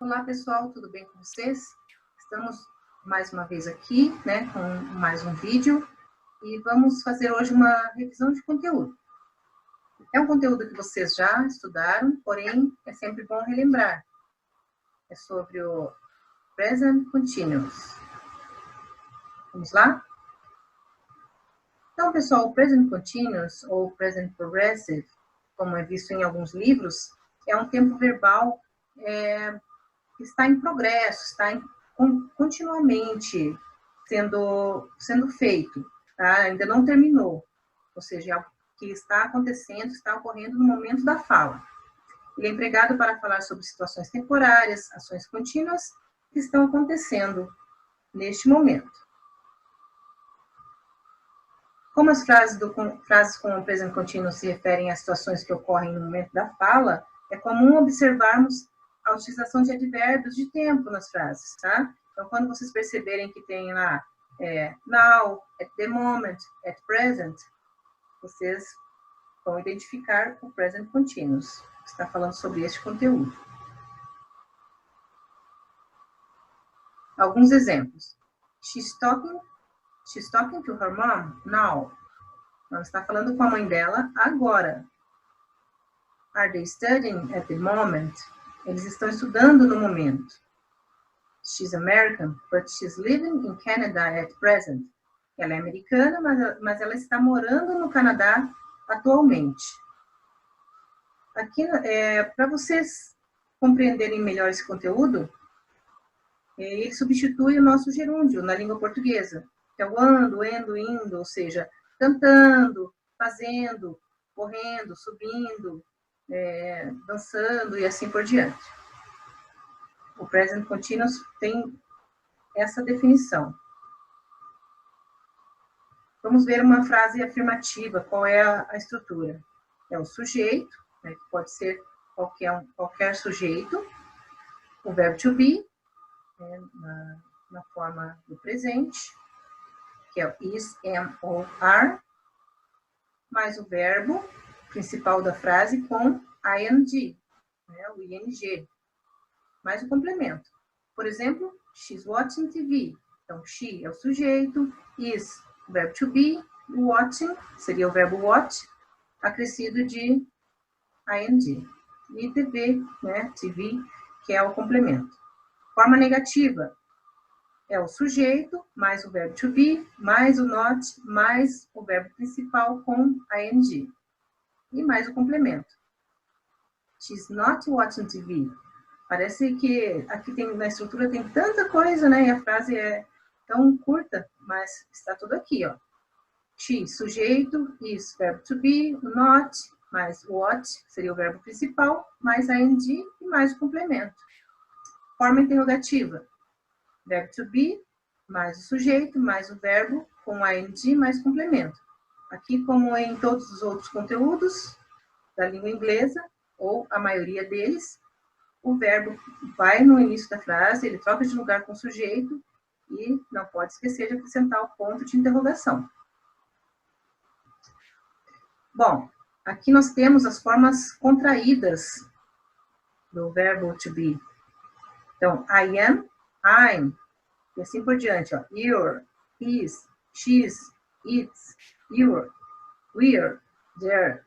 Olá, pessoal, tudo bem com vocês? Estamos mais uma vez aqui, né, com mais um vídeo e vamos fazer hoje uma revisão de conteúdo. É um conteúdo que vocês já estudaram, porém é sempre bom relembrar. É sobre o Present Continuous. Vamos lá? Então, pessoal, o Present Continuous ou Present Progressive, como é visto em alguns livros, é um tempo verbal que está em progresso, continuamente sendo feito, tá? Ainda não terminou, ou seja, é algo que está acontecendo, está ocorrendo no momento da fala. Ele é empregado para falar sobre situações temporárias, ações contínuas que estão acontecendo neste momento. Como as frases com o present continuous se referem a situações que ocorrem no momento da fala, é comum observarmos a utilização de advérbios de tempo nas frases, tá? Então, quando vocês perceberem que tem lá now, at the moment, at present, vocês vão identificar o present continuous. Está falando sobre este conteúdo. Alguns exemplos. She's talking to her mom now. Ela está falando com a mãe dela agora. Are they studying at the moment? Eles estão estudando no momento. She's American, but she's living in Canada at present. Ela é americana, mas ela está morando no Canadá atualmente. Aqui, para vocês compreenderem melhor esse conteúdo, ele substitui o nosso gerúndio na língua portuguesa, que é o ando, indo, ou seja, cantando, fazendo, correndo, subindo, dançando e assim por diante. O present continuous tem essa definição. Vamos ver uma frase afirmativa. Qual é a estrutura? É o sujeito, né, que pode ser qualquer sujeito, o verbo to be, na forma do presente, que é o is, am ou are, mais o verbo principal da frase com ing, né, o ing, mais o complemento. Por exemplo, she's watching TV. Então, she é o sujeito, is o verbo to be, watching seria o verbo watch, acrescido de ing. E TV, né, TV, que é o complemento. Forma negativa é o sujeito, mais o verbo to be, mais o not, mais o verbo principal com ing. E mais o complemento. She's not watching TV. Parece que aqui na estrutura tem tanta coisa, né? E a frase é tão curta, mas está tudo aqui, ó. She, sujeito, is, verbo to be, not, mais what, seria o verbo principal, mais ing e mais o complemento. Forma interrogativa. Verbo to be, mais o sujeito, mais o verbo, com ing, mais complemento. Aqui, como em todos os outros conteúdos da língua inglesa, ou a maioria deles, o verbo vai no início da frase, ele troca de lugar com o sujeito e não pode esquecer de acrescentar o ponto de interrogação. Bom, aqui nós temos as formas contraídas do verbo to be. Então, I am, I'm, e assim por diante, ó. You're, is, she's, it's, you're, we're, they're.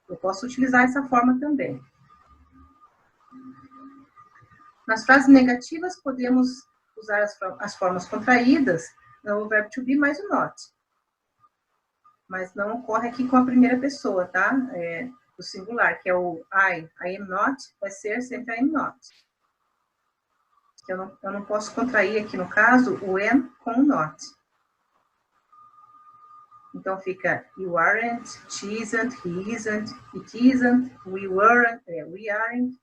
Eu posso utilizar essa forma também. Nas frases negativas, podemos usar as formas contraídas, o verbo to be mais o not. Mas não ocorre aqui com a primeira pessoa, tá? O singular, que é o I am not, vai ser sempre I am not. Eu não posso contrair aqui, no caso, o am com o not. Então, fica you aren't, she isn't, he isn't, it isn't, we weren't, we aren't.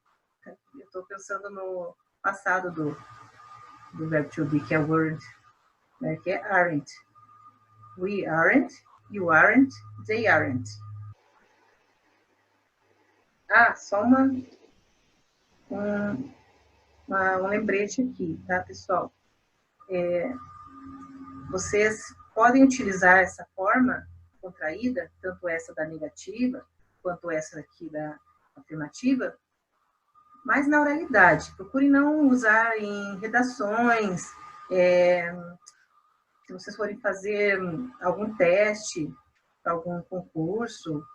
Eu estou pensando no passado do verbo to be, que é weren't, né, que é aren't. We aren't, you aren't, they aren't. Só um lembrete aqui, tá, pessoal? Vocês podem utilizar essa forma contraída, tanto essa da negativa, quanto essa aqui da afirmativa, mais na oralidade. Procure não usar em redações, se vocês forem fazer algum teste, algum concurso,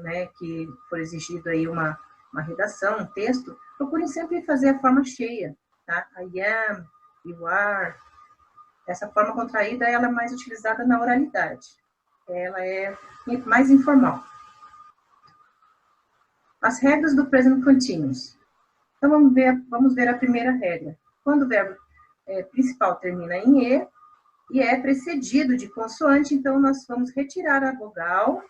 né, que for exigido aí uma redação, um texto, procurem sempre fazer a forma cheia, tá? I am, you are. Essa forma contraída, ela é mais utilizada na oralidade. Ela é mais informal. As regras do present continuous. Então, vamos ver a primeira regra. Quando o verbo principal termina em e é precedido de consoante, então nós vamos retirar a vogal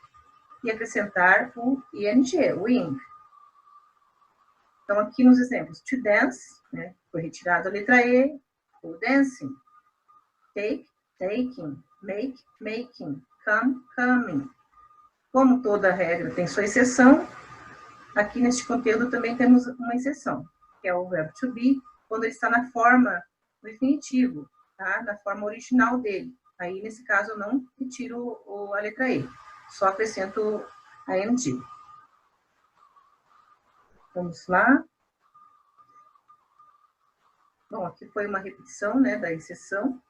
e acrescentar o ing, o ing. Então, aqui nos exemplos, to dance, né, foi retirada a letra E, o dancing, take, taking, make, making, come, coming. Como toda regra tem sua exceção, aqui neste conteúdo também temos uma exceção, que é o verbo to be, quando ele está na forma do infinitivo, tá? Na forma original dele. Aí, nesse caso, eu não retiro a letra E, só acrescento a ing. Vamos lá. Bom, aqui foi uma repetição, né, da exceção.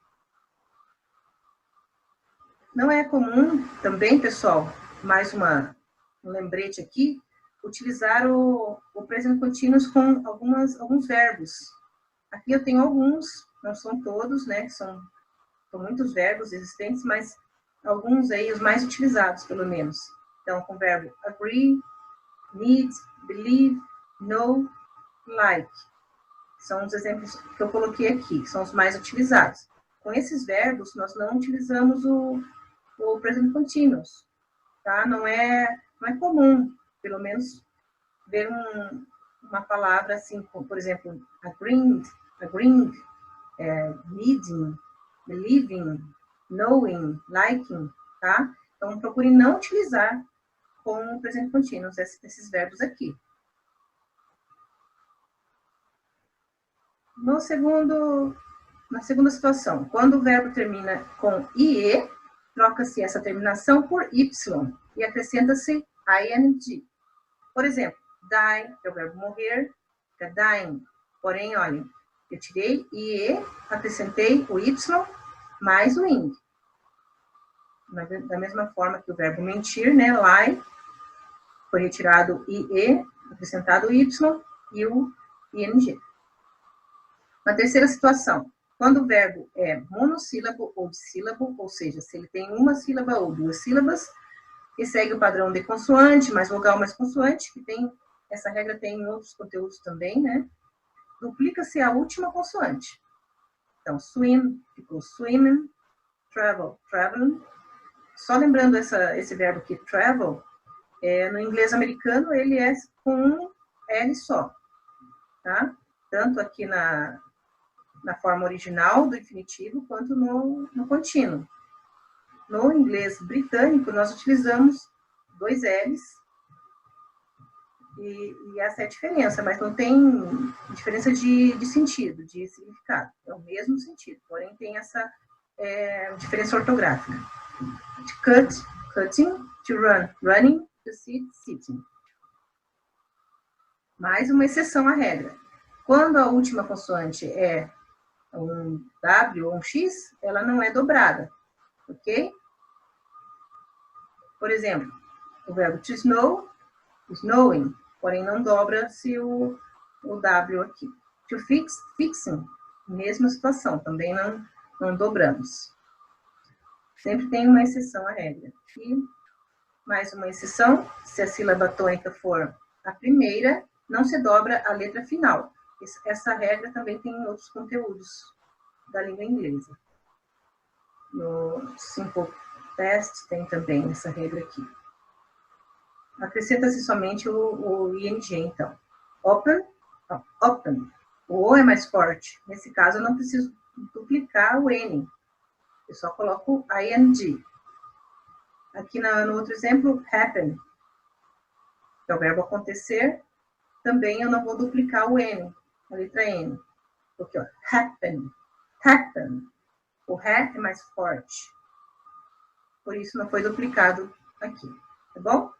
Não é comum também, pessoal, mais um lembrete aqui, utilizar o present continuous com alguns verbos. Aqui eu tenho alguns, não são todos, né? São muitos verbos existentes, mas alguns aí, os mais utilizados, pelo menos. Então, com o verbo agree, need, believe, know, like. São os exemplos que eu coloquei aqui, são os mais utilizados. Com esses verbos, nós não utilizamos o present continuous, tá? Não é comum, pelo menos, ver uma palavra assim, por exemplo, agreeing, needing, believing, knowing, liking, tá? Então, procure não utilizar com o presente contínuo esses verbos aqui. Na segunda situação, quando o verbo termina com IE, troca-se essa terminação por Y e acrescenta-se ING. Por exemplo, die, que é o verbo morrer, é dying. Porém, olhem, eu tirei IE, acrescentei o Y mais o ing. Da mesma forma que o verbo mentir, né, lie, foi retirado IE, acrescentado o Y e o ING. Na terceira situação, quando o verbo é monossílabo ou dissílabo, ou seja, se ele tem uma sílaba ou duas sílabas, e segue o padrão de consoante, mais vogal, mais consoante, que tem, essa regra tem em outros conteúdos também, né? Duplica-se a última consoante. Então, swim ficou swimming, travel, traveling. Só lembrando esse verbo aqui, travel, no inglês americano, ele é com um L só, tá? Tanto aqui na forma original do infinitivo, quanto no contínuo. No inglês britânico, nós utilizamos dois L's, e essa é a diferença, mas não tem diferença de sentido, de significado. É o mesmo sentido, porém tem essa diferença ortográfica. De cut, cutting, to run, running, to sit, sitting. Mais uma exceção à regra. Quando a última consoante é um W ou um X, ela não é dobrada, ok? Por exemplo, o verbo to snow, snowing, porém não dobra-se o W aqui. To fix, fixing, mesma situação, também não dobramos. Sempre tem uma exceção à regra. E mais uma exceção, se a sílaba tônica for a primeira, não se dobra a letra final. Essa regra também tem em outros conteúdos da língua inglesa. No Simple Test tem também essa regra aqui. Acrescenta-se somente o ing, então. Open, open. O O é mais forte. Nesse caso, eu não preciso duplicar o N. Eu só coloco a ing. Aqui no outro exemplo, happen, que é o verbo acontecer. Também eu não vou duplicar o N, a letra N. Porque, ó, happen, happen. O ré é mais forte. Por isso não foi duplicado aqui, tá bom?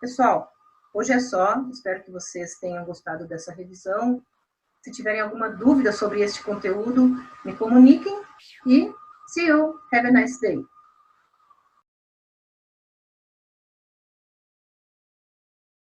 Pessoal, Hoje é só, espero que vocês tenham gostado dessa revisão. Se tiverem alguma dúvida sobre este conteúdo, me comuniquem e see you, have a nice day.